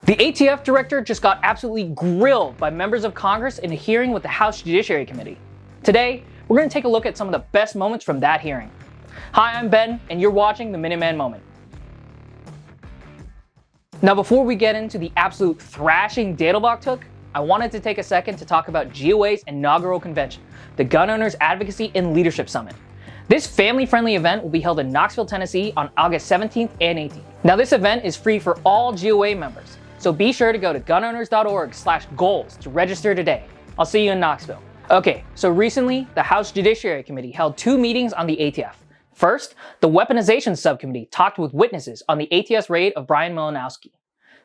The ATF director just got absolutely grilled by members of Congress in a hearing with the House Judiciary Committee. Today, we're going to take a look at some of the best moments from that hearing. Hi, I'm Ben, and you're watching the Minuteman Moment. Now, before we get into the absolute thrashing Dettelbach took, I wanted to take a second to talk about GOA's inaugural convention, the Gun Owners Advocacy and Leadership Summit. This family-friendly event will be held in Knoxville, Tennessee on August 17th and 18th. Now, this event is free for all GOA members, so be sure to go to gunowners.org/goals to register today. I'll see you in Knoxville. Okay, so recently, the House Judiciary Committee held 2 meetings on the ATF. First, the Weaponization Subcommittee talked with witnesses on the ATF's raid of Bryan Malinowski.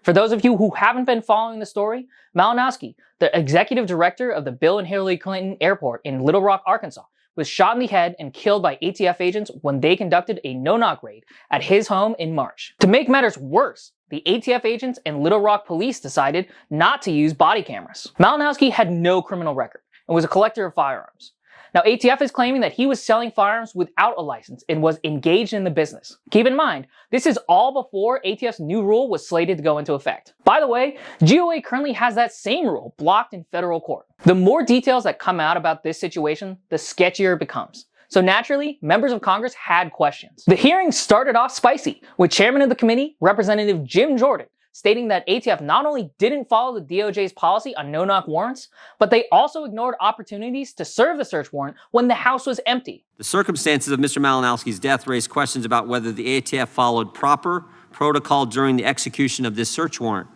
For those of you who haven't been following the story, Malinowski, the executive director of the Bill and Hillary Clinton Airport in Little Rock, Arkansas, was shot in the head and killed by ATF agents when they conducted a no-knock raid at his home in March. To make matters worse, the ATF agents and Little Rock police decided not to use body cameras. Malinowski had no criminal record and was a collector of firearms. Now, ATF is claiming that he was selling firearms without a license and was engaged in the business. Keep in mind, this is all before ATF's new rule was slated to go into effect. By the way, GOA currently has that same rule blocked in federal court. The more details that come out about this situation, the sketchier it becomes. So naturally, members of Congress had questions. The hearing started off spicy, with Chairman of the committee, Representative Jim Jordan, stating that ATF not only didn't follow the DOJ's policy on no-knock warrants, but they also ignored opportunities to serve the search warrant when the house was empty. The circumstances of Mr. Malinowski's death raised questions about whether the ATF followed proper protocol during the execution of this search warrant.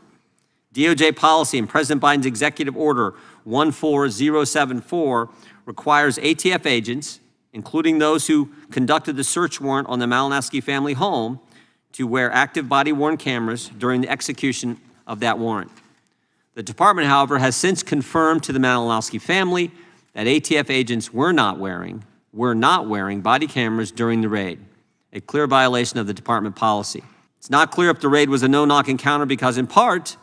DOJ policy and President Biden's executive order 14074 requires ATF agents, including those who conducted the search warrant on the Malinowski family home, to wear active body-worn cameras during the execution of that warrant. The department, however, has since confirmed to the Malinowski family that ATF agents were not wearing body cameras during the raid, a clear violation of the department policy. It's not clear if the raid was a no-knock encounter because, in part,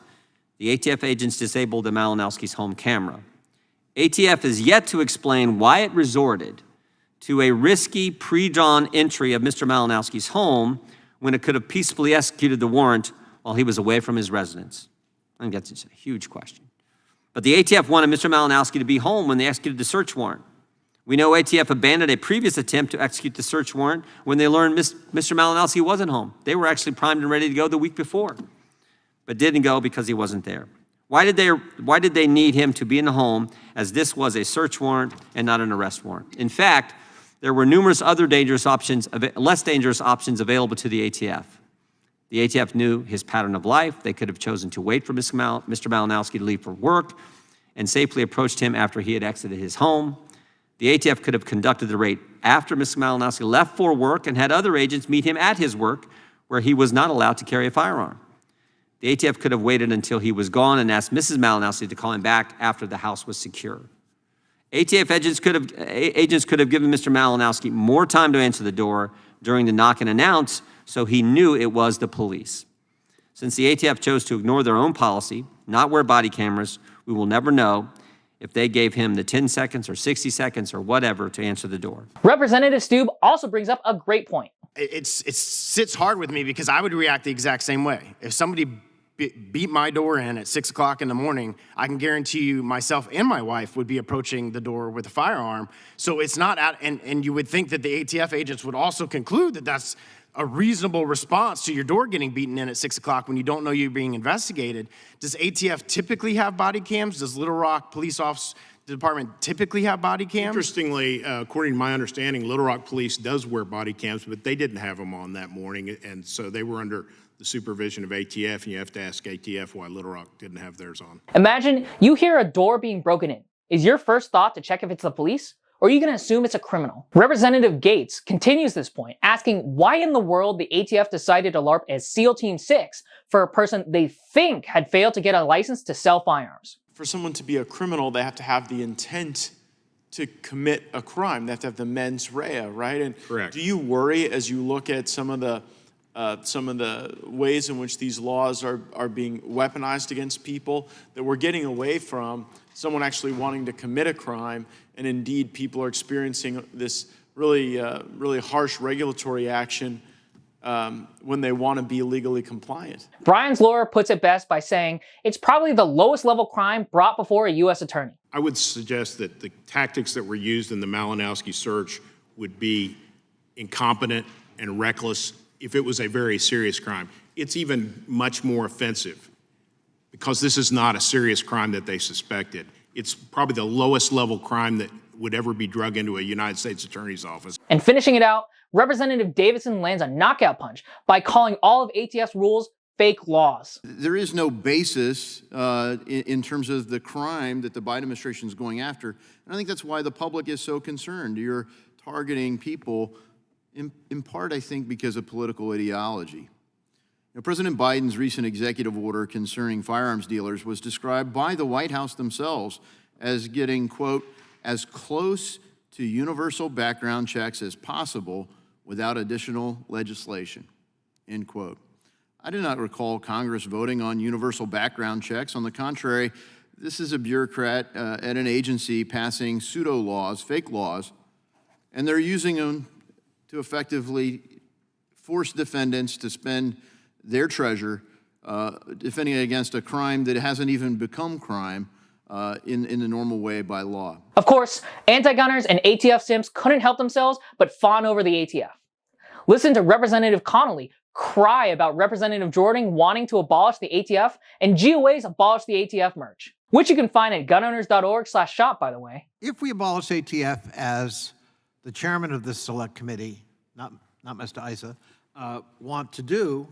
the ATF agents disabled the Malinowski's home camera. ATF is yet to explain why it resorted to a risky pre-dawn entry of Mr. Malinowski's home when it could have peacefully executed the warrant while he was away from his residence. I think that's a huge question. But the ATF wanted Mr. Malinowski to be home when they executed the search warrant. We know ATF abandoned a previous attempt to execute the search warrant when they learned Mr. Malinowski wasn't home. They were actually primed and ready to go the week before, but didn't go because he wasn't there. Why did they need him to be in the home, as this was a search warrant and not an arrest warrant? In fact, there were numerous other less dangerous options available to the ATF. The ATF knew his pattern of life. They could have chosen to wait for Mr. Malinowski to leave for work and safely approached him after he had exited his home. The ATF could have conducted the raid after Mr. Malinowski left for work and had other agents meet him at his work, where he was not allowed to carry a firearm. The ATF could have waited until he was gone and asked Mrs. Malinowski to call him back after the house was secure. ATF agents could have given Mr. Malinowski more time to answer the door during the knock and announce, so he knew it was the police. Since the ATF chose to ignore their own policy, not wear body cameras, we will never know if they gave him the 10 seconds or 60 seconds or whatever to answer the door. Representative Stube also brings up a great point. It sits hard with me because I would react the exact same way. If somebody beat my door in at 6 o'clock in the morning, I can guarantee you myself and my wife would be approaching the door with a firearm. So it's not and you would think that the ATF agents would also conclude that that's a reasonable response to your door getting beaten in at 6 o'clock when you don't know you're being investigated. Does ATF typically have body cams? Does Little Rock Police Department typically have body cams? Interestingly, according to my understanding, Little Rock Police does wear body cams, but they didn't have them on that morning, and so they were under the supervision of ATF, and you have to ask ATF why Little Rock didn't have theirs on. Imagine you hear a door being broken in. Is your first thought to check if it's the police? Or are you going to assume it's a criminal? Representative Gates continues this point, asking why in the world the ATF decided to LARP as SEAL Team 6 for a person they think had failed to get a license to sell firearms. For someone to be a criminal, they have to have the intent to commit a crime. They have to have the mens rea, right? And correct. Do you worry as you look at some of the ways in which these laws are being weaponized against people, that we're getting away from someone actually wanting to commit a crime, and indeed people are experiencing this really harsh regulatory action when they want to be legally compliant. Bryan's lawyer puts it best by saying it's probably the lowest level crime brought before a U.S. attorney. I would suggest that the tactics that were used in the Malinowski search would be incompetent and reckless if it was a very serious crime. It's even much more offensive because this is not a serious crime that they suspected. It's probably the lowest level crime that would ever be drug into a United States Attorney's office. And finishing it out, Representative Davidson lands a knockout punch by calling all of ATF's rules fake laws. There is no basis in terms of the crime that the Biden administration is going after. And I think that's why the public is so concerned. You're targeting people in part, I think, because of political ideology. Now, President Biden's recent executive order concerning firearms dealers was described by the White House themselves as getting, quote, as close to universal background checks as possible without additional legislation, end quote. I do not recall Congress voting on universal background checks. On the contrary, this is a bureaucrat at an agency passing pseudo-laws, fake laws, and they're using them to effectively force defendants to spend their treasure defending against a crime that hasn't even become crime in the normal way by law. Of course, anti-gunners and ATF simps couldn't help themselves but fawn over the ATF. Listen to Representative Connolly cry about Representative Jordan wanting to abolish the ATF and GOA's Abolish the ATF merch, which you can find at gunowners.org/shop, by the way. If we abolish ATF, as the chairman of this select committee, not Mr. Issa, want to do,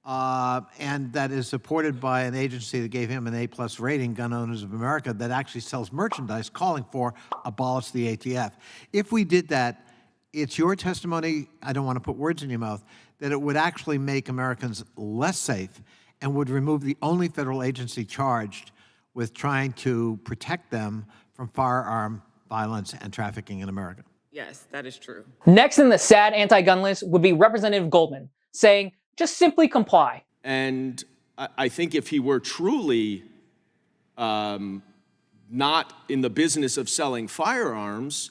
and that is supported by an agency that gave him an A+ rating, Gun Owners of America, that actually sells merchandise calling for abolish the ATF. If we did that, it's your testimony, I don't want to put words in your mouth, that it would actually make Americans less safe and would remove the only federal agency charged with trying to protect them from firearm violence and trafficking in America. Yes, that is true. Next in the sad anti-gun list would be Representative Goldman, saying, just simply comply. And I think if he were truly not in the business of selling firearms,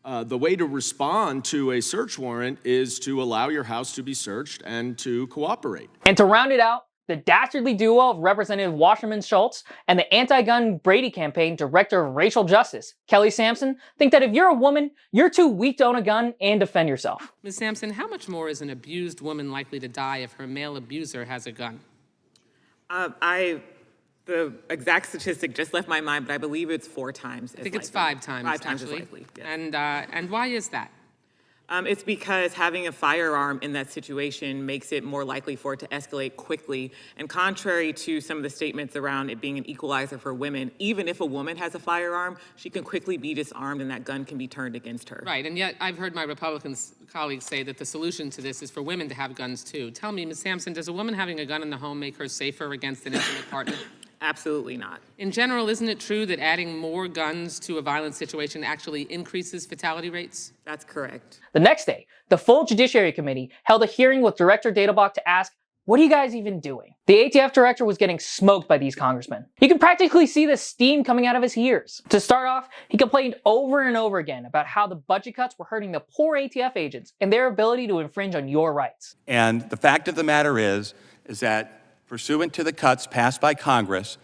the way to respond to a search warrant is to allow your house to be searched and to cooperate. And to round it out, the dastardly duo of Representative Wasserman Schultz and the anti-gun Brady campaign Director of Racial Justice, Kelly Sampson, think that if you're a woman, you're too weak to own a gun and defend yourself. Ms. Sampson, how much more is an abused woman likely to die if her male abuser has a gun? The exact statistic just left my mind, but I believe it's 4 times. I think it's 5 times, 5 times actually. as likely, yes. And why is that? It's because having a firearm in that situation makes it more likely for it to escalate quickly. And contrary to some of the statements around it being an equalizer for women, even if a woman has a firearm, she can quickly be disarmed and that gun can be turned against her. Right, and yet I've heard my Republican colleagues say that the solution to this is for women to have guns too. Tell me, Ms. Sampson, does a woman having a gun in the home make her safer against an intimate partner? Absolutely not. In general, isn't it true that adding more guns to a violent situation actually increases fatality rates? That's correct. The next day, the full Judiciary Committee held a hearing with Director Dettelbach to ask, what are you guys even doing? The ATF director was getting smoked by these congressmen. You can practically see the steam coming out of his ears. To start off, he complained over and over again about how the budget cuts were hurting the poor ATF agents and their ability to infringe on your rights. And the fact of the matter is that pursuant to the cuts passed by Congress,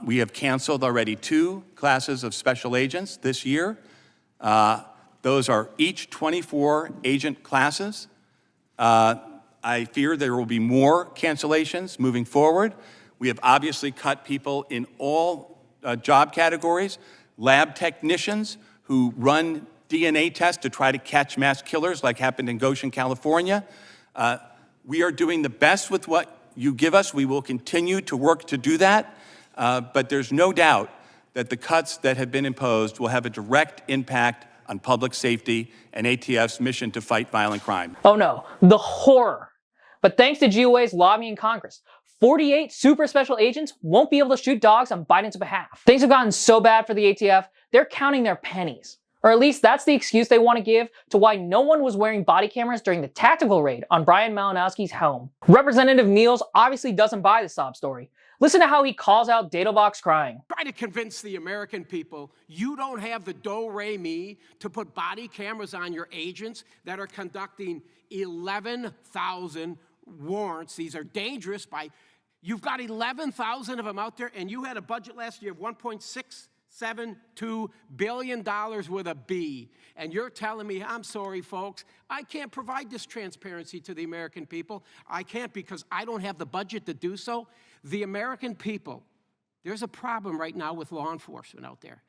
we have canceled already 2 classes of special agents this year. Those are each 24 agent classes. I fear there will be more cancellations moving forward. We have obviously cut people in all job categories, lab technicians who run DNA tests to try to catch mass killers like happened in Goshen, California. We are doing the best with what you give us. We will continue to work to do that, but there's no doubt that the cuts that have been imposed will have a direct impact on public safety and ATF's mission to fight violent crime. Oh no, the horror. But thanks to GOA's lobbying Congress, 48 super special agents won't be able to shoot dogs on Biden's behalf. Things have gotten so bad for the ATF, they're counting their pennies. Or at least that's the excuse they want to give to why no one was wearing body cameras during the tactical raid on Bryan Malinowski's home. Representative Niels obviously doesn't buy the sob story. Listen to how he calls out Dettelbach's crying. Try to convince the American people you don't have the do-re-mi to put body cameras on your agents that are conducting 11,000 warrants. These are dangerous. You've got 11,000 of them out there, and you had a budget last year of $1.672 billion with a B. And you're telling me, I'm sorry, folks, I can't provide this transparency to the American people. I can't because I don't have the budget to do so. The American people, there's a problem right now with law enforcement out there.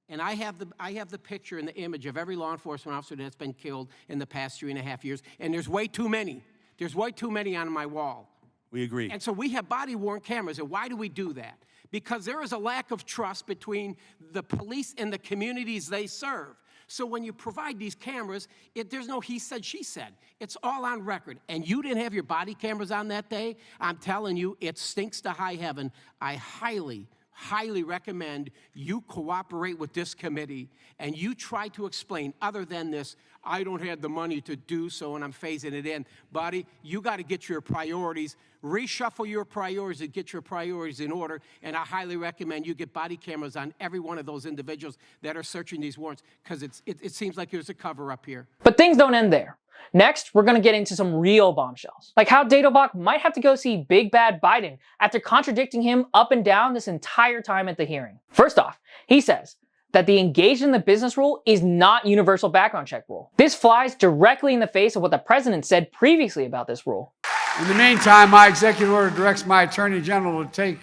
And I have the picture and the image of every law enforcement officer that's been killed in the past 3.5 years, and there's way too many. There's way too many on my wall. We agree. And so we have body-worn cameras, and why do we do that? Because there is a lack of trust between the police and the communities they serve. So when you provide these cameras, there's no he said, she said. It's all on record. And you didn't have your body cameras on that day. I'm telling you, it stinks to high heaven. I highly recommend you cooperate with this committee and you try to explain, other than this, I don't have the money to do so and I'm phasing it in. Buddy, you got to get your priorities, reshuffle your priorities and get your priorities in order. And I highly recommend you get body cameras on every one of those individuals that are searching these warrants, because it seems like there's a cover up here. But things don't end there. Next, we're going to get into some real bombshells, like how Dettelbach might have to go see Big Bad Biden after contradicting him up and down this entire time at the hearing. First off, he says that the engaged in the business rule is not universal background check rule. This flies directly in the face of what the president said previously about this rule. In the meantime, my executive order directs my Attorney General to take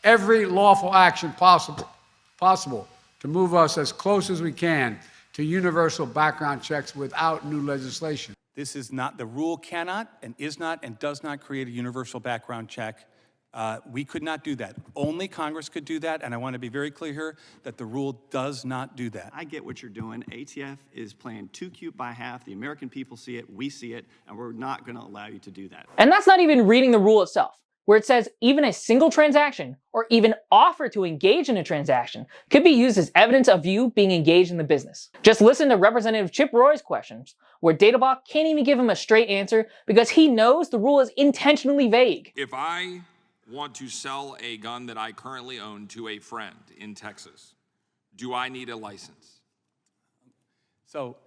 every lawful action possible to move us as close as we can to universal background checks without new legislation. This is not, the rule cannot and is not and does not create a universal background check. We could not do that. Only Congress could do that, and I want to be very clear here that the rule does not do that. I get what you're doing. ATF is playing too cute by half. The American people see it, we see it, and we're not going to allow you to do that. And that's not even reading the rule itself, where it says even a single transaction or even offer to engage in a transaction could be used as evidence of you being engaged in the business. Just listen to Representative Chip Roy's questions, where Dettelbach can't even give him a straight answer because he knows the rule is intentionally vague. If I want to sell a gun that I currently own to a friend in Texas, do I need a license? So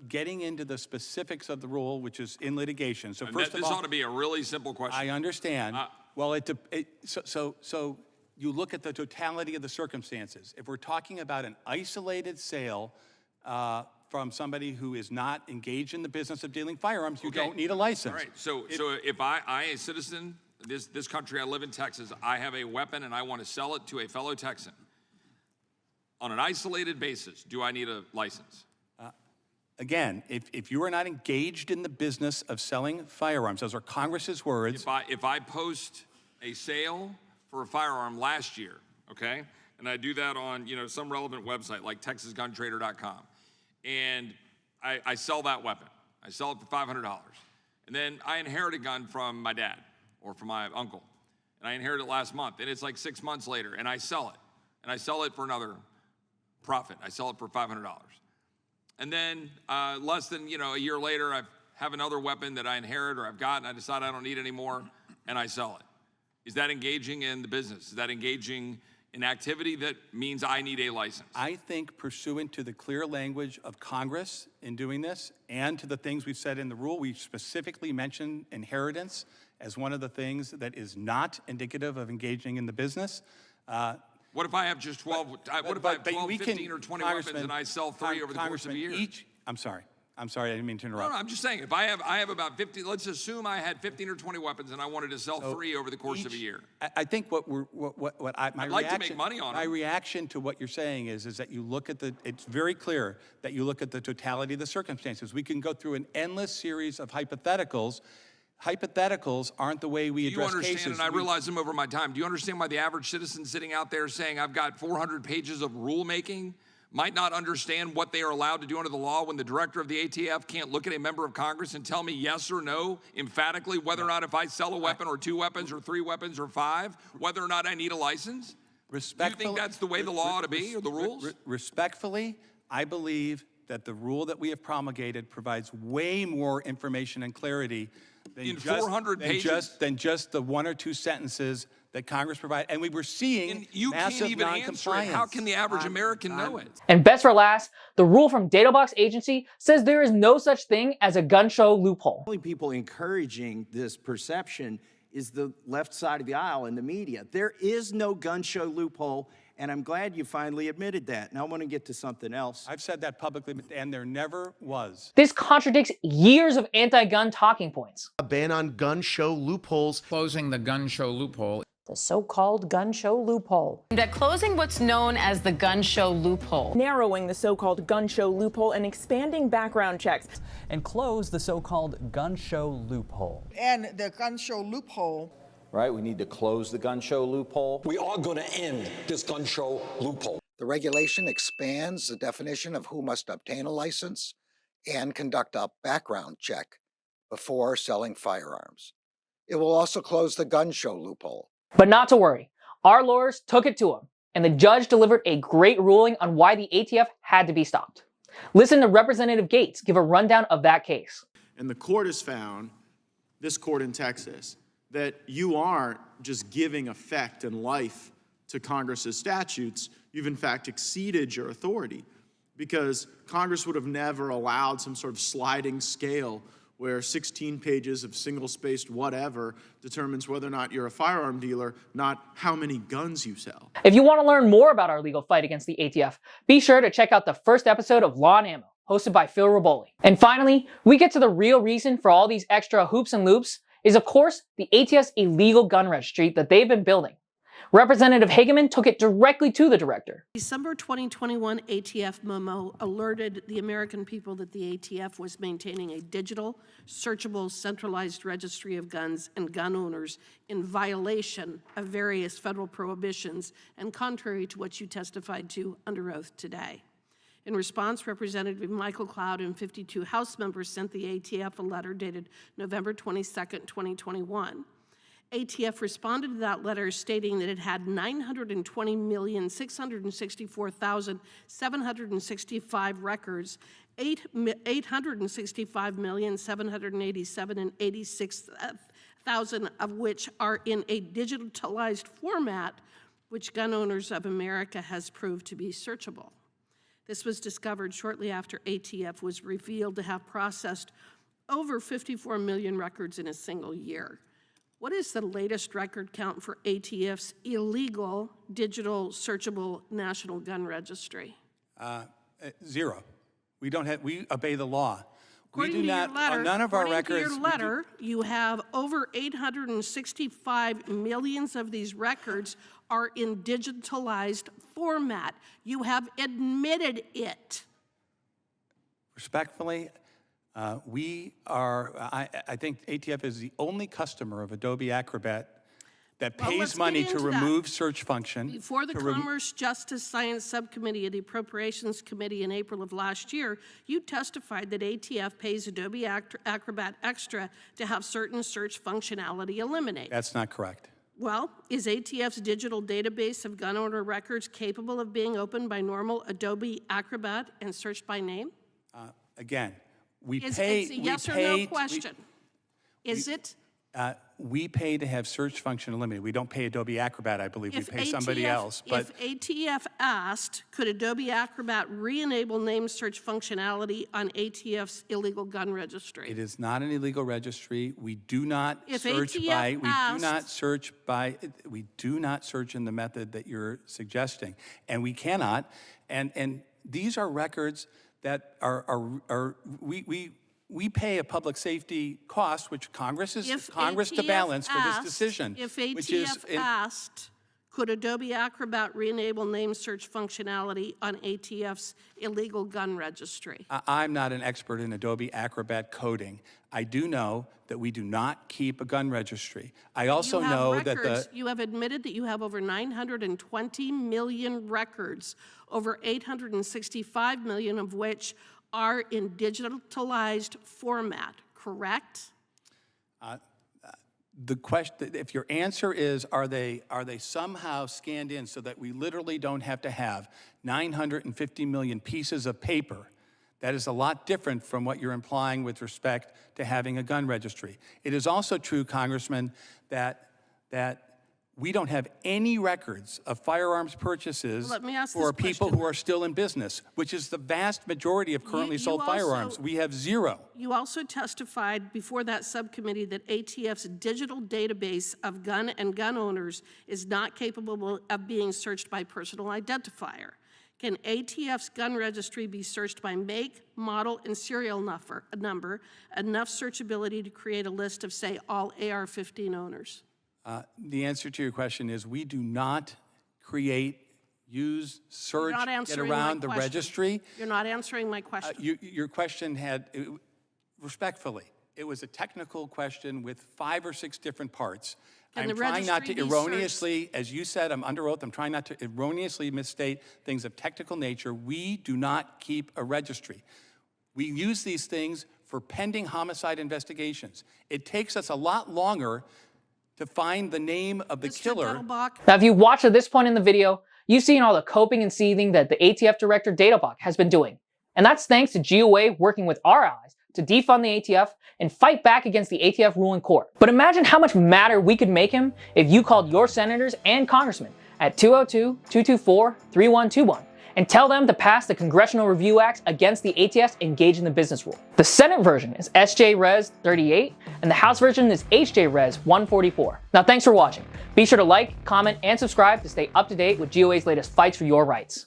getting into the specifics of the rule, which is in litigation. So first of all, this ought to be a really simple question. I understand. So you look at the totality of the circumstances. If we're talking about an isolated sale from somebody who is not engaged in the business of dealing firearms, you don't need a license. All right. So if I a citizen, this country, I live in Texas, I have a weapon and I want to sell it to a fellow Texan, on an isolated basis, do I need a license? Again, if you are not engaged in the business of selling firearms, those are Congress's words. If I post a sale for a firearm last year, okay, and I do that on some relevant website like TexasGunTrader.com, and I sell that weapon, I sell it for $500, and then I inherit a gun from my dad or from my uncle, and I inherit it last month, and it's like 6 months later, and I sell it, and I sell it for another profit. I sell it for $500. And then less than a year later, I have another weapon that I inherit or I've gotten, I decide I don't need anymore, and I sell it. Is that engaging in the business? Is that engaging in activity that means I need a license? I think pursuant to the clear language of Congress in doing this and to the things we've said in the rule, we specifically mentioned inheritance as one of the things that is not indicative of engaging in the business. What if I have just 12, what if I have 12, 15, or 20 weapons and I sell 3 over the course of a year? I'm sorry, I didn't mean to interrupt. No, I'm just saying, if I have about 50, let's assume I had 15 or 20 weapons and I wanted to sell 3 over the course of a year. I think I'd like to make money on it. My reaction to what you're saying is that you look at it's very clear that you look at the totality of the circumstances. We can go through an endless series of hypotheticals. Hypotheticals aren't the way we address cases. You understand, and I realize them over my time. Do you understand why the average citizen sitting out there saying, I've got 400 pages of rulemaking, might not understand what they are allowed to do under the law when the director of the ATF can't look at a member of Congress and tell me yes or no, emphatically, whether or not if I sell a weapon or 2 weapons or 3 weapons or 5, whether or not I need a license? Do you think that's the way the law ought to be, or the rules? Respectfully, I believe that the rule that we have promulgated provides way more information and clarity in 400 pages? Than just the 1 or 2 sentences that Congress provided. And we were seeing And you can't massive even answer it. noncompliance. How can the average American know it? And best for last, the rule from Dettelbach's agency says there is no such thing as a gun show loophole. The only people encouraging this perception is the left side of the aisle in the media. There is no gun show loophole, and I'm glad you finally admitted that. Now I want to get to something else. I've said that publicly, and there never was. This contradicts years of anti-gun talking points. A ban on gun show loopholes. Closing the gun show loophole. The so-called gun show loophole. At closing what's known as the gun show loophole. Narrowing the so-called gun show loophole and expanding background checks. And close the so-called gun show loophole. And the gun show loophole. Right, we need to close the gun show loophole. We are going to end this gun show loophole. The regulation expands the definition of who must obtain a license and conduct a background check before selling firearms. It will also close the gun show loophole. But not to worry, our lawyers took it to him, and the judge delivered a great ruling on why the ATF had to be stopped. Listen to Representative Gates give a rundown of that case. And the court has found, this court in Texas, that you aren't just giving effect and life to Congress's statutes, you've in fact exceeded your authority, because Congress would have never allowed some sort of sliding scale where 16 pages of single-spaced whatever determines whether or not you're a firearm dealer, not how many guns you sell. If you want to learn more about our legal fight against the ATF, be sure to check out the first episode of Law and Ammo, hosted by Phil Raboli. And finally, we get to the real reason for all these extra hoops and loops is, of course, the ATF's illegal gun registry that they've been building. Representative Hageman took it directly to the director. December 2021 ATF memo alerted the American people that the ATF was maintaining a digital, searchable, centralized registry of guns and gun owners in violation of various federal prohibitions and contrary to what you testified to under oath today. In response, Representative Michael Cloud and 52 House members sent the ATF a letter dated November 22, 2021. ATF responded to that letter stating that it had 920,664,765 records, 865,787 and 86,000 of which are in a digitalized format, which Gun Owners of America has proved to be searchable. This was discovered shortly after ATF was revealed to have processed over 54 million records in a single year. What is the latest record count for ATF's illegal digital searchable national gun registry? 0. We obey the law. According We do not, none of our records. To your letter, you have over 865 millions of these records are in digitalized format. You have admitted it. Respectfully, I think ATF is the only customer of Adobe Acrobat that pays money to remove search function. Before the Commerce, Justice, Science Subcommittee of the Appropriations Committee in April of last year, you testified that ATF pays Adobe Acrobat Extra to have certain search functionality eliminated. That's not correct. Well, is ATF's digital database of gun owner records capable of being opened by normal Adobe Acrobat and searched by name? Again, It's a yes or no question. Is it? We pay to have search function eliminated. We don't pay Adobe Acrobat, I believe. We pay somebody else. But if ATF asked, could Adobe Acrobat re-enable name search functionality on ATF's illegal gun registry? it is not an illegal registry. We do not search we do not search in the method that you're suggesting. And we cannot. And these are records that we pay a public safety cost, which Congress to balance for this decision. If ATF asked, could Adobe Acrobat re-enable name search functionality on ATF's illegal gun registry? I'm not an expert in Adobe Acrobat coding. I do know that we do not keep a gun registry. I also know that you have admitted that you have over 920 million records, over 865 million of which are in digitalized format, correct? The question, if your answer is, are they somehow scanned in so that we literally don't have to have 950 million pieces of paper That is a lot different from what you're implying with respect to having a gun registry. It is also true, Congressman, that we don't have any records of firearms purchases Let me ask for this people question. who are still in business, which is the vast majority of currently sold firearms. We have zero. You also testified before that subcommittee that ATF's digital database of gun and gun owners is not capable of being searched by personal identifier. Can ATF's gun registry be searched by make, model, and serial number, enough searchability to create a list of, say, all AR-15 owners? The answer to your question is we do not create, use, search, get around the registry. You're not answering my question. Your question had, respectfully, it was a technical question with 5 or 6 different parts. I'm trying not to erroneously, as you said, I'm under oath, I'm trying not to erroneously misstate things of technical nature. We do not keep a registry. We use these things for pending homicide investigations. It takes us a lot longer to find the name of the killer. Now, if you watched to this point in the video, you've seen all the coping and seething that the ATF Director Dettelbach has been doing. And that's thanks to GOA working with our allies to defund the ATF and fight back against the ATF rule in court. But imagine how much madder we could make him if you called your senators and congressmen at 202-224-3121 and tell them to pass the Congressional Review Acts against the ATF's engaged in the business rule. The Senate version is SJ Res 38, and the House version is HJ Res 144. Now, thanks for watching. Be sure to like, comment, and subscribe to stay up to date with GOA's latest fights for your rights.